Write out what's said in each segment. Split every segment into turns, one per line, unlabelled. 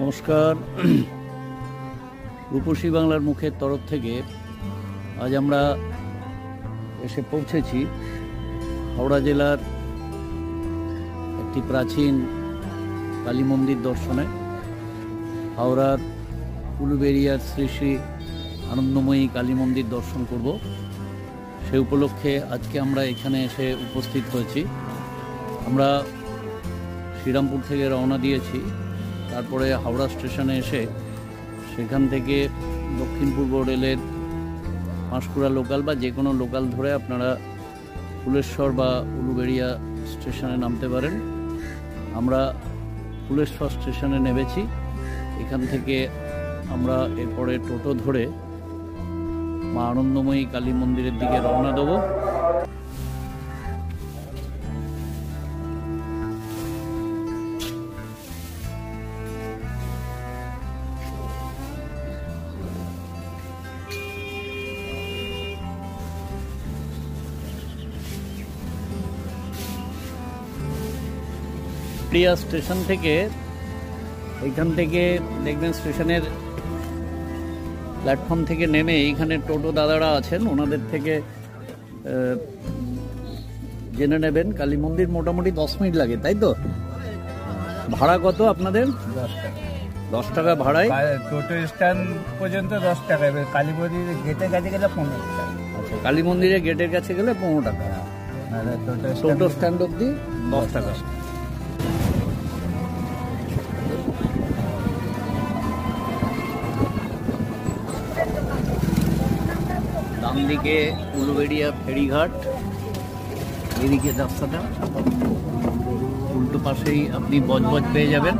নমস্কার। রূপসী বাংলার মুখের তরফ থেকে আজ আমরা এসে পৌঁছেছি হাওড়া জেলার একটি প্রাচীন কালী মন্দির দর্শনে। হাওড়ার উলুবেড়িয়ার শ্রী শ্রী আনন্দময়ী কালী মন্দির দর্শন করব। সে উপলক্ষে আজকে আমরা এখানে এসে উপস্থিত হয়েছি। আমরা শ্রীরামপুর থেকে রওনা দিয়েছি, তারপরে হাওড়া স্টেশনে এসে সেখান থেকে দক্ষিণ পূর্ব রেলের পাঁশকুড়া লোকাল বা যে কোনো লোকাল ধরে আপনারা ফুলেশ্বর বা উলুবেড়িয়া স্টেশনে নামতে পারেন। আমরা ফুলেশ্বর স্টেশনে নেমেছি। এখান থেকে আমরা এরপরে টোটো ধরে মা আনন্দময়ী কালী মন্দিরের দিকে রওনা দেব। প্রিয়া স্টেশন থেকে এইখান থেকে দেখবেন স্টেশনের প্ল্যাটফর্ম থেকে নেমে এইখানে টোটো দাদারা আছেন, ওনাদের থেকে জেনে নেবেন। কালী মন্দির মোটামুটি 10 মিনিট লাগে, তাই তো? ভাড়া কত আপনাদের? 10 টাকা ভাড়ায়
টোটো স্ট্যান্ড পর্যন্ত 10 টাকা। কালী মন্দিরের গেটের কাছে গেলে 15 টাকা।
আচ্ছা, কালী মন্দিরের গেটের কাছে গেলে 15 টাকা। টোটো স্ট্যান্ড অব্দি 10 টাকা। ডান দিকে উলুবেড়িয়া ফেরিঘাট, এদিকে রাস্তাটা, উল্টো পাশেই আপনি বজবজ পেয়ে যাবেন।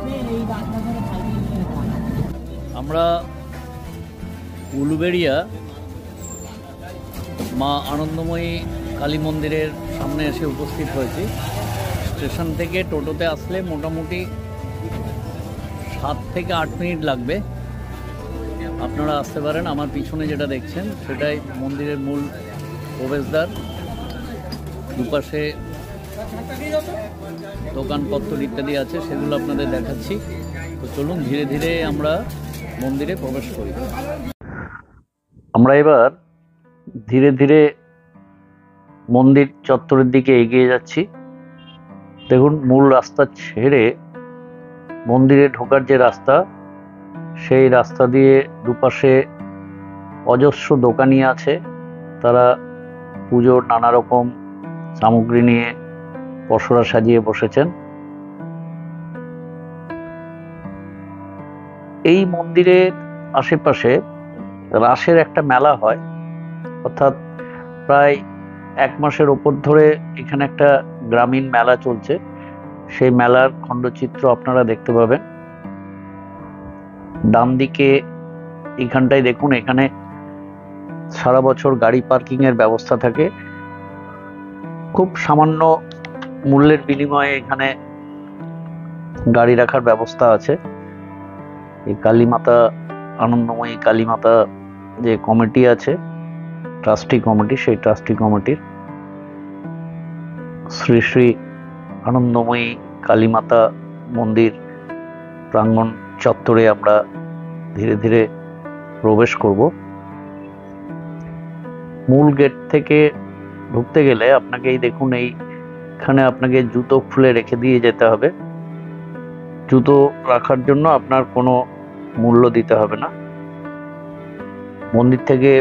আমরা উলুবেড়িয়া মা আনন্দময়ী কালী মন্দিরের সামনে এসে উপস্থিত হয়েছি। স্টেশন থেকে টোটোতে আসলে মোটামুটি 7 থেকে 8 মিনিট লাগবে। আপনারা আসতে পারেন। আমার পিছনে যেটা দেখছেন সেটাই মন্দিরের মূল প্রবেশদ্বার। দুপাশে দোকানপত্র ইত্যাদি আছে, সেগুলো আপনাদের দেখাচ্ছি। তো চলুন ধীরে ধীরে আমরা মন্দিরে প্রবেশ করি। আমরা এবার ধীরে ধীরে মন্দির চত্বরের দিকে এগিয়ে যাচ্ছি। দেখুন, মূল রাস্তা ছেড়ে মন্দিরে ঢোকার যে রাস্তা, সেই রাস্তা দিয়ে দুপাশে অজস্র দোকানি আছে। তারা পুজোর নানা রকম সামগ্রী নিয়ে পসরা সাজিয়ে বসেছেন। এই মন্দিরের আশেপাশে রাসের একটা মেলা হয়, অর্থাৎ প্রায় 1 মাসের ওপর ধরে এখানে একটা গ্রামীণ মেলা চলছে। সেই মেলার খণ্ডচিত্র আপনারা দেখতে পাবেন। ডান দিকে এইখানটায় দেখুন, এখানে সারা বছর গাড়ি পার্কিং এর ব্যবস্থা থাকে। খুব সামান্য মূল্যের বিনিময়ে এখানে গাড়ি রাখার ব্যবস্থা আছে। এই কালীমাতা আনন্দময়ী কালীমাতা যে কমিটি আছে, ট্রাস্টি কমিটি, সেই ট্রাস্টি কমিটির শ্রী শ্রী আনন্দময়ী কালীমাতা মন্দির প্রাঙ্গণ চত্বরে আমরা ধীরে ধীরে প্রবেশ করব। মূল গেট থেকে ঢুকতে গেলে আপনাকে এই দেখুন, এইখানে আপনাকে জুতো খুলে রেখে দিয়ে যেতে হবে। জুতো রাখার জন্য আপনার কোনো মূল্য দিতে হবে না। মন্দির থেকে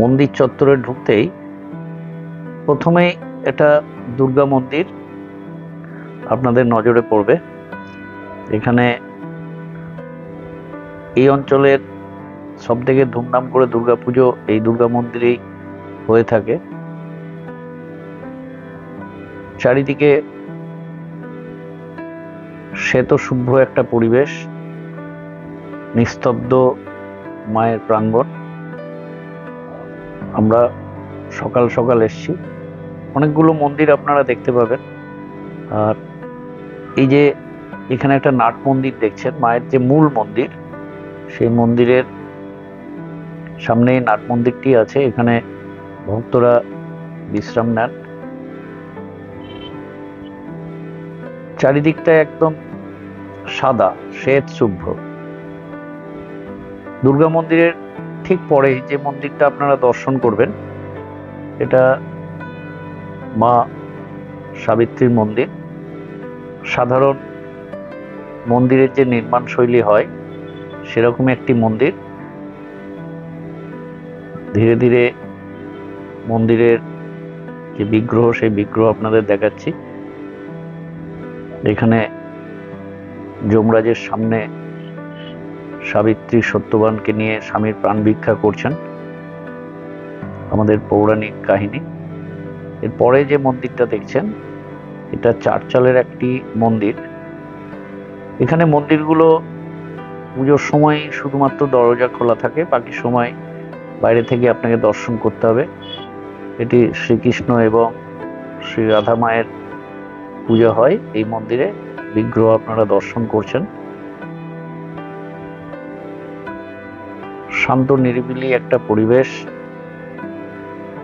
মন্দির চত্বরে ঢুকতেই প্রথমেই এটা দুর্গা মন্দির আপনাদের নজরে পড়বে। এখানে এই অঞ্চলের সব থেকে ধুমধাম করে দুর্গাপুজো এই দুর্গা মন্দিরেই হয়ে থাকে। চারিদিকে শ্বেত শুভ্র একটা পরিবেশ, নিস্তব্ধ মায়ের প্রাঙ্গণ। আমরা সকাল সকাল এসেছি। অনেকগুলো মন্দির আপনারা দেখতে পাবেন। আর এই যে এখানে একটা নাট মন্দির দেখছেন, মায়ের যে মূল মন্দির, সেই মন্দিরের সামনে নাট মন্দিরটি আছে। এখানে ভক্তরা বিশ্রাম নেন। চারিদিকটা একদম সাদা শ্বেত শুভ্র। দুর্গা মন্দিরের ঠিক পরে যে মন্দিরটা আপনারা দর্শন করবেন, এটা মা সাবিত্রীর মন্দির। সাধারণ মন্দিরের যে নির্মাণ শৈলী হয় সেরকম একটি মন্দির। ধীরে ধীরে মন্দিরের যে বিগ্রহ, সেই বিগ্রহ আপনাদের দেখাচ্ছি। এখানে যমরাজের সামনে সাবিত্রী সত্যবানকে নিয়ে স্বামীর প্রাণ ভিক্ষা করছেন, আমাদের পৌরাণিক কাহিনী। এরপরে যে মন্দিরটা দেখছেন, এটা চারচালের একটি মন্দির। এখানে মন্দিরগুলো পুজোর সময় শুধুমাত্র দরজা খোলা থাকে, বাকি সময় বাইরে থেকে আপনাকে দর্শন করতে হবে। এটি শ্রীকৃষ্ণ এবং শ্রী রাধা মায়ের পূজা হয় এই মন্দিরে। বিগ্রহ আপনারা দর্শন করছেন। শান্ত নিরিবিলি একটা পরিবেশ।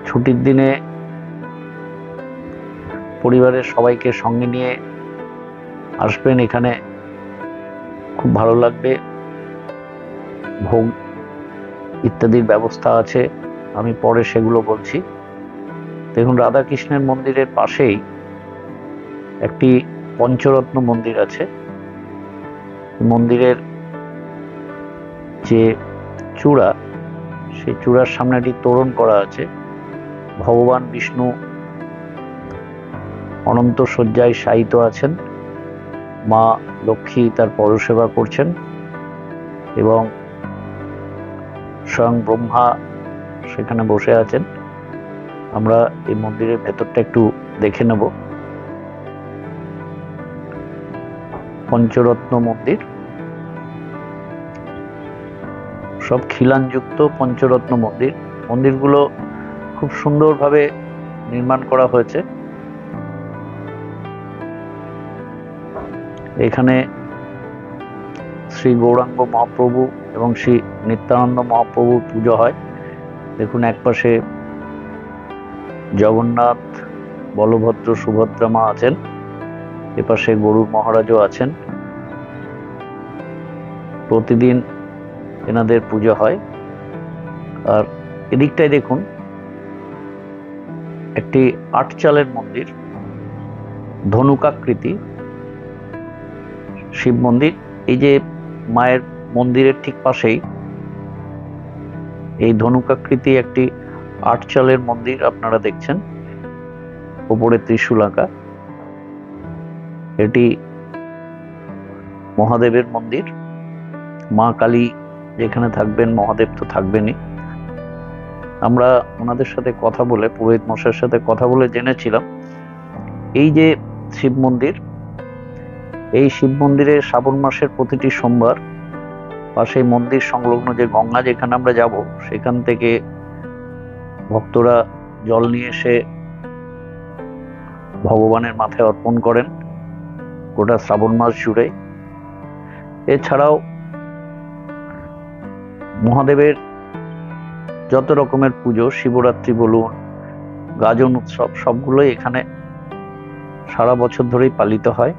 ছুটির দিনে পরিবারের সবাইকে সঙ্গে নিয়ে আসবেন এখানে, খুব ভালো লাগবে। ভোগ ইত্যাদির ব্যবস্থা আছে, আমি পরে সেগুলো বলছি। দেখুন, রাধাকৃষ্ণের মন্দিরের পাশেই একটি পঞ্চরত্ন মন্দির আছে। মন্দিরের যে চূড়া, সেই চূড়ার সামনে একটি তোরণ করা আছে। ভগবান বিষ্ণু অনন্ত শয্যায় শায়িত আছেন, মা লক্ষ্মী তার পরসেবা করছেন এবং স্বয়ং ব্রহ্মা সেখানে বসে আছেন। আমরা এই মন্দিরের ভেতরটা একটু দেখে নেব। পঞ্চরত্ন মন্দির, সব খিলানযুক্ত পঞ্চরত্ন মন্দির। মন্দিরগুলো খুব সুন্দরভাবে নির্মাণ করা হয়েছে। এখানে শ্রী গৌরাঙ্গ মহাপ্রভু এবং শ্রী নিত্যানন্দ মহাপ্রভুর পুজো হয়। দেখুন, একপাশে জগন্নাথ, বলভদ্র, সুভদ্রা মা আছেন, এপাশে গরুর মহারাজও আছেন। প্রতিদিন এনাদের পুজো হয়। আর এদিকটায় দেখুন, একটি আটচালের মন্দির, ধনুকাকৃতি শিব মন্দির। এই যে মায়ের মন্দিরের ঠিক পাশেই এই ধনুকাকৃতি একটি আটচালের মন্দির আপনারা দেখছেন, উপরে ত্রিশূল আঁকা। এটি মহাদেবের মন্দির। মা কালী যেখানে থাকবেন, মহাদেব তো থাকবেনই। আমরা ওনাদের সাথে কথা বলে, পুরোহিত মশাইয়ের সাথে কথা বলে জেনেছিলাম, এই যে শিব মন্দির, এই শিব মন্দিরে শ্রাবণ মাসের প্রতিটি সোমবার পাশে মন্দির সংলগ্ন যে গঙ্গা, যেখানে আমরা যাব, সেখান থেকে ভক্তরা জল নিয়ে এসে ভগবানের মাথায় অর্পণ করেন গোটা শ্রাবণ মাস জুড়ে। এছাড়াও মহাদেবের যত রকমের পুজো, শিবরাত্রি বলুন, গাজন উৎসব, সবগুলোই এখানে সারা বছর ধরেই পালিত হয়।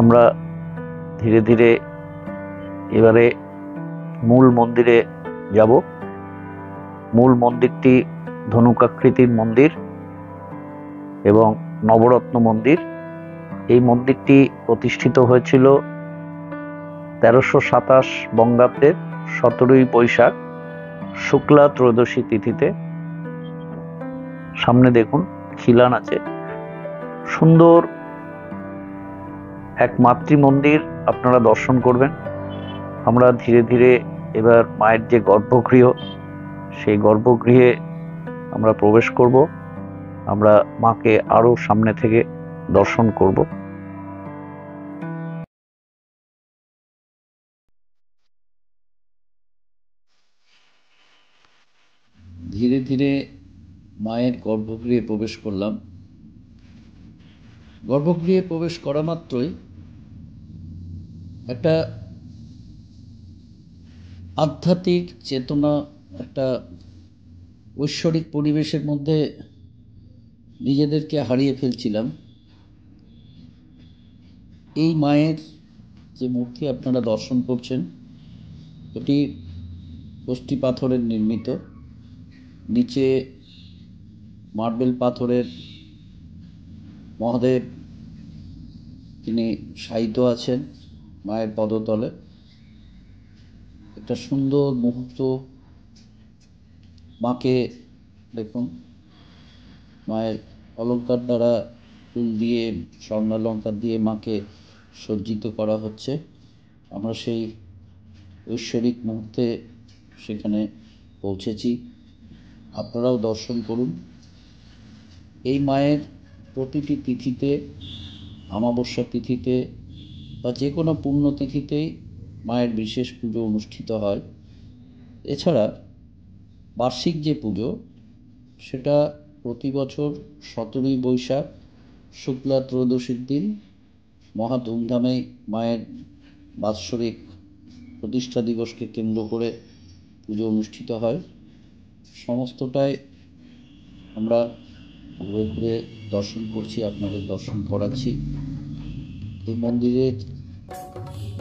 আমরা ধীরে ধীরে এবারে মূল মন্দিরে যাব। মূল মন্দিরটি ধনুকাকৃতির মন্দির এবং নবরত্ন মন্দির। এই মন্দিরটি প্রতিষ্ঠিত হয়েছিল 1327 বঙ্গাব্দের 17ই বৈশাখ শুক্লা ত্রয়োদশী তিথিতে। সামনে দেখুন খিলান আছে, সুন্দর এক মাতৃ মন্দির আপনারা দর্শন করবেন। আমরা ধীরে ধীরে এবার মায়ের যে গর্ভগৃহ, সেই গর্ভগৃহে আমরা প্রবেশ করব। আমরা মাকে আরো সামনে থেকে দর্শন করব। ধীরে ধীরে মায়ের গর্ভগৃহে প্রবেশ করলাম। গর্ভগৃহে প্রবেশ করা মাত্রই একটা আধ্যাত্মিক চেতনা, একটা ঐশ্বরিক পরিবেশের মধ্যে নিজেদেরকে হারিয়ে ফেলছিলাম। এই মায়ের যে মূর্তি আপনারা দর্শন করছেন, এটি কষ্টি পাথরের নির্মিত। নিচে মার্বেল পাথরের মহাদেব তিনি শায়িত আছেন মায়ের পদতলে। একটা সুন্দর মুহূর্ত। মাকে দেখুন, মায়ের অলঙ্কার দ্বারা, ফুল দিয়ে, স্বর্ণালঙ্কার দিয়ে মাকে সজ্জিত করা হচ্ছে। আমরা সেই ঐশ্বরিক মুহূর্তে সেখানে পৌঁছেছি। আপনারাও দর্শন করুন। এই মায়ের প্রতিটি তিথিতে, অমাবস্যা তিথিতে বা যে কোনো পুণ্যতিথিতেই মায়ের বিশেষ পুজো অনুষ্ঠিত হয়। এছাড়া বার্ষিক যে পুজো, সেটা প্রতি বছর 17ই বৈশাখ শুক্লা ত্রয়োদশীর দিন মহা ধুমধামে মায়ের বাৎসরিক প্রতিষ্ঠা দিবসকে কেন্দ্র করে পুজো অনুষ্ঠিত হয়। সমস্তটাই আমরা ঘুরে ঘুরে দর্শন করছি, আপনাদের দর্শন করাচ্ছি। এই মন্দিরের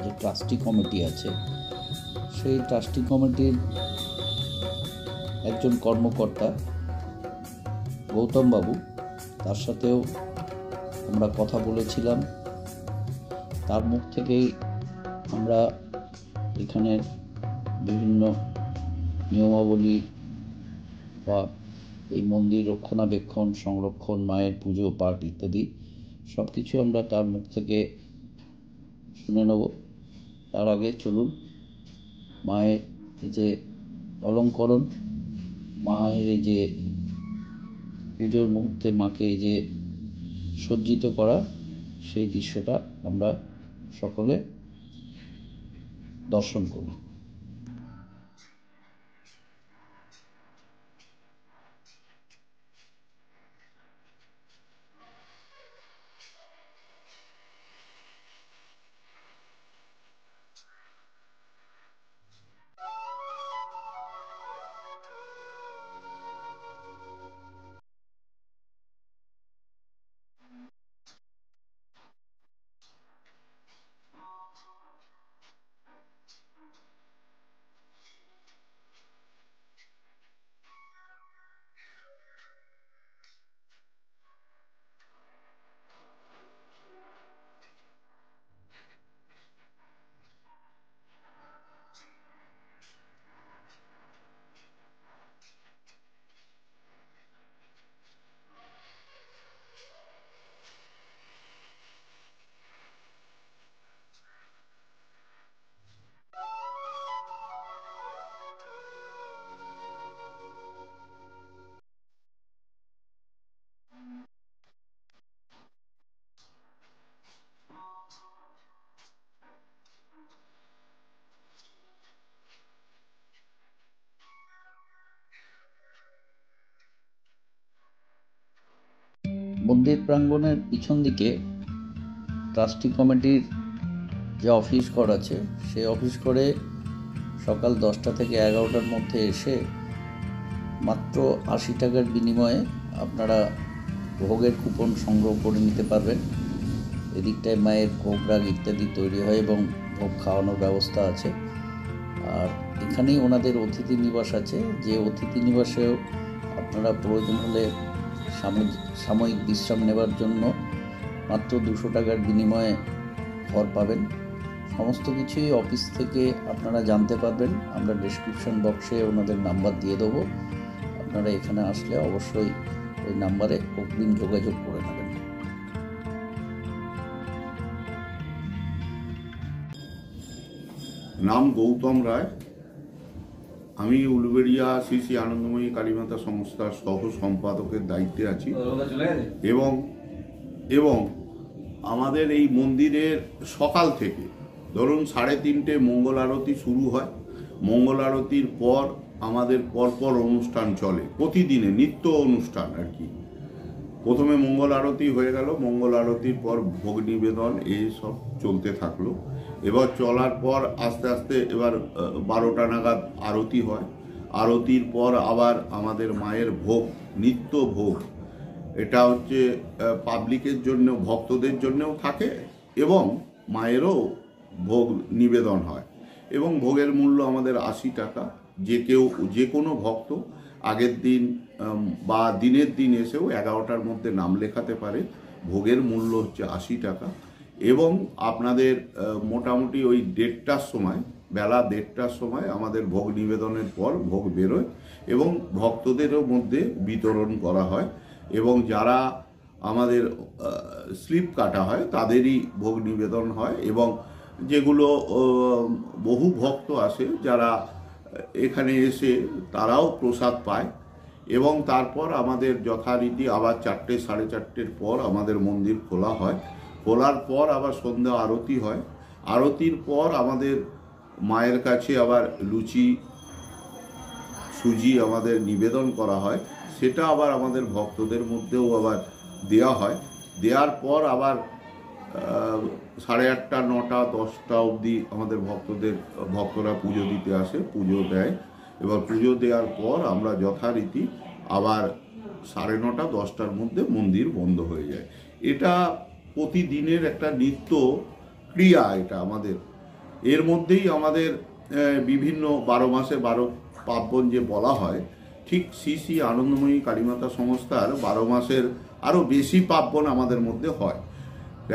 যে ট্রাস্টি কমিটি আছে, সেই ট্রাস্টি কমিটির একজন কর্মকর্তা গৌতম বাবু, তার সাথেও আমরা কথা বলেছিলাম। তার মুখ থেকেই আমরা এখানের বিভিন্ন নিয়মাবলী বা এই মন্দির রক্ষণাবেক্ষণ, সংরক্ষণ, মায়ের পুজো পাঠ ইত্যাদি সব কিছু আমরা তার মুখ থেকে শুনে নেব। তার আগে চলুন মায়ের এই যে অলঙ্করণ, মায়ের এই যে পুজোর মুহূর্তে মাকে এই যে সজ্জিত করা, সেই দৃশ্যটা আমরা সকলে দর্শন করি। মন্দির প্রাঙ্গণের পিছন দিকে ট্রাস্টি কমিটির যে অফিস ঘর আছে, সেই অফিস ঘরে সকাল 10টা থেকে 11টার মধ্যে এসে মাত্র 80 টাকার বিনিময়ে আপনারা ভোগের কুপন সংগ্রহ করে নিতে পারবেন। এদিকটায় মায়ের ভোগ রাগ ইত্যাদি তৈরি হয় এবং ভোগ খাওয়ানোর ব্যবস্থা আছে। আর এখানেই ওনাদের অতিথি নিবাস আছে, যে অতিথি নিবাসেও আপনারা প্রয়োজন হলে সাময়িক বিশ্রাম নেবার জন্য মাত্র 200 টাকার বিনিময়ে ঘর পাবেন। সমস্ত কিছুই অফিস থেকে আপনারা জানতে পারবেন। আমরা ডেসক্রিপশন বক্সে ওনাদের নাম্বার দিয়ে দেবো। আপনারা এখানে আসলে অবশ্যই ওই নাম্বারে অগ্রিম যোগাযোগ করে নেবেন।
নাম গৌতম রায়। আমি উলুবেড়িয়া শ্রী শ্রী আনন্দময়ী কালীমাতা সংস্থার সহ সম্পাদকের দায়িত্বে আছি এবং আমাদের এই মন্দিরের সকাল থেকে ধরুন 3:30 মঙ্গল আরতি শুরু হয়। মঙ্গল আরতির পর আমাদের পরপর অনুষ্ঠান চলে, প্রতিদিনে নিত্য অনুষ্ঠান আর কি। প্রথমে মঙ্গল আরতি হয়ে গেল, মঙ্গল আরতির পর ভোগ নিবেদন, এই সব চলতে থাকলো। এবার চলার পর আস্তে আস্তে এবার 12টা নাগাদ আরতি হয়। আরতির পর আবার আমাদের মায়ের ভোগ, নিত্য ভোগ, এটা হচ্ছে পাবলিকের জন্য, ভক্তদের জন্যও থাকে এবং মায়েরও ভোগ নিবেদন হয় এবং ভোগের মূল্য আমাদের 80 টাকা। যে কোনো ভক্ত আগের দিন বা দিনের দিন এসেও 11টার মধ্যে নাম লেখাতে পারে। ভোগের মূল্য হচ্ছে 80 টাকা এবং আপনাদের মোটামুটি ওই 1:30টার সময়, বেলা 1:30টার সময় আমাদের ভোগ নিবেদনের পর ভোগ বেরোয় এবং ভক্তদেরও মধ্যে বিতরণ করা হয় এবং যারা আমাদের স্লিপ কাটা হয় তাদেরই ভোগ নিবেদন হয় এবং যেগুলো বহু ভক্ত আসে যারা এখানে এসে তারাও প্রসাদ পায় এবং তারপর আমাদের যথারীতি আবার 4টে 4:30 পর আমাদের মন্দির খোলা হয়। খোলার পর আবার সন্ধ্যা আরতি হয়। আরতির পর আমাদের মায়ের কাছে আবার লুচি সুজি আমাদের নিবেদন করা হয়, সেটা আবার আমাদের ভক্তদের মধ্যেও আবার দেওয়া হয়। দেওয়ার পর আবার 8:30, 9টা, 10টা অবধি আমাদের ভক্তরা পুজো দিতে আসে, পুজো দেয়। এবার পুজো দেওয়ার পর আমরা যথারীতি আবার 9:30, 10টার মধ্যে মন্দির বন্ধ হয়ে যায়। এটা প্রতিদিনের একটা নিত্য ক্রিয়া। এটা আমাদের এর মধ্যেই আমাদের বিভিন্ন 12 মাসে 12 পার্বণ যে বলা হয়, ঠিক শ্রী আনন্দময়ী কালীমাতা সংস্থার 12 মাসের আরও বেশি পার্বণ আমাদের মধ্যে হয়।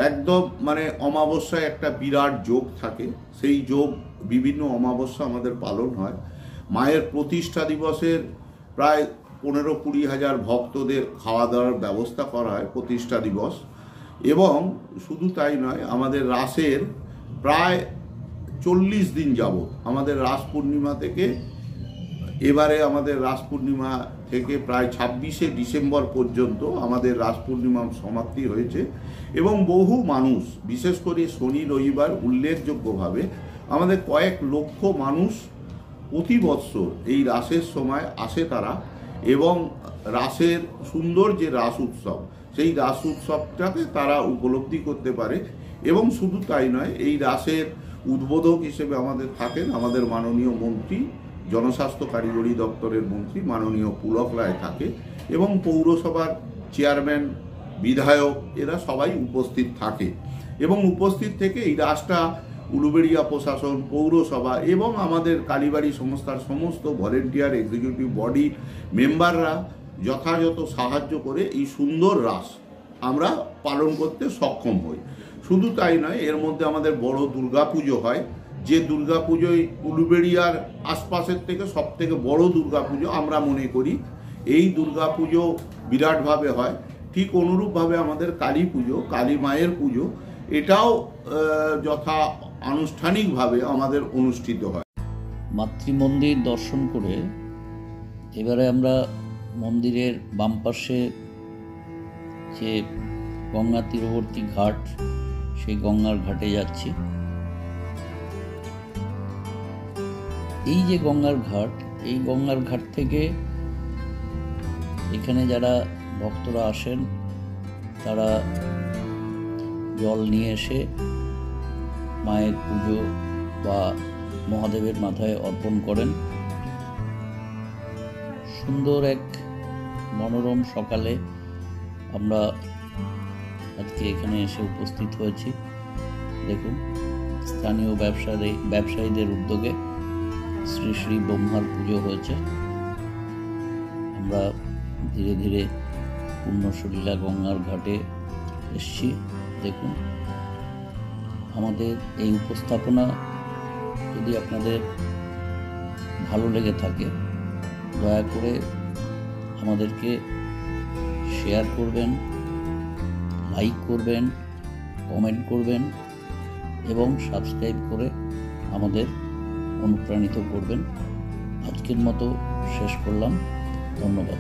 একদম মানে অমাবস্যায় একটা বিরাট যোগ থাকে, সেই যোগ বিভিন্ন অমাবস্যা আমাদের পালন হয়। মায়ের প্রতিষ্ঠা দিবসের প্রায় 15-20 হাজার ভক্তদের খাওয়া দাওয়ার ব্যবস্থা করা হয় প্রতিষ্ঠা দিবস। এবং শুধু তাই নয়, আমাদের রাসের প্রায় 40 দিন যাবত আমাদের রাস পূর্ণিমা থেকে, এবারে আমাদের রাস পূর্ণিমা থেকে প্রায় 26শে ডিসেম্বর পর্যন্ত আমাদের রাস পূর্ণিমা সমাপ্তি হয়েছে এবং বহু মানুষ, বিশেষ করে শনি রবিবার উল্লেখযোগ্যভাবে আমাদের কয়েক লক্ষ মানুষ প্রতি বৎসর এই রাসের সময় আসে তারা এবং রাসের সুন্দর যে রাস উৎসব, সেই রাস উৎসবটাকে তারা উপলব্ধি করতে পারে। এবং শুধু তাই নয়, এই রাসের উদ্বোধক হিসেবে আমাদের থাকেন আমাদের মাননীয় মন্ত্রী, জনস্বাস্থ্য কারিগরি দপ্তরের মন্ত্রী মাননীয় পুলক রায় থাকে এবং পৌরসভার চেয়ারম্যান, বিধায়ক এরা সবাই উপস্থিত থাকে এবং উপস্থিত থেকে এই রাসটা উলুবেড়িয়া প্রশাসন, পৌরসভা এবং আমাদের কালীবাড়ি সংস্থার সমস্ত ভলেন্টিয়ার, এক্সিকিউটিভ বডি মেম্বাররা যথাযথ সাহায্য করে এই সুন্দর রাস আমরা পালন করতে সক্ষম হই। শুধু তাই নয়, এর মধ্যে আমাদের বড় দুর্গাপুজো হয়, যে দুর্গাপুজোয় উলুবেড়িয়ার আশপাশের থেকে সবথেকে বড় দুর্গাপুজো আমরা মনে করি। এই দুর্গাপুজো বিরাটভাবে হয়। ঠিক অনুরূপভাবে আমাদের কালী পুজো, কালী মায়ের পুজো, এটাও যথা আনুষ্ঠানিকভাবে আমাদের অনুষ্ঠিত হয়।
মাতৃমন্দির দর্শন করে এবারে আমরা মন্দিরের বাম পাশে যে গঙ্গা তীরবর্তী ঘাট, সেই গঙ্গার ঘাটে যাচ্ছি। এই যে গঙ্গার ঘাট, এই গঙ্গার ঘাট থেকে এখানে যারা ভক্তরা আসেন তারা জল নিয়ে এসে মায়ের পুজো বা মহাদেবের মাথায় অর্পণ করেন। সুন্দর এক মনোরম সকালে আমরা আজকে এখানে এসে উপস্থিত হয়েছি। দেখুন, স্থানীয় ব্যবসায়ীদের উদ্যোগে শ্রী শ্রী ব্রহ্মার পুজো হয়েছে। আমরা ধীরে ধীরে পূর্ণসলীলা গঙ্গার ঘাটে এসছি। দেখুন, আমাদের এই উপস্থাপনা যদি আপনাদের ভালো লেগে থাকে, দয়া করে আমাদেরকে শেয়ার করবেন, লাইক করবেন, কমেন্ট করবেন এবং সাবস্ক্রাইব করে আমাদের অনুপ্রাণিত করবেন। আজকের মতো শেষ করলাম। ধন্যবাদ।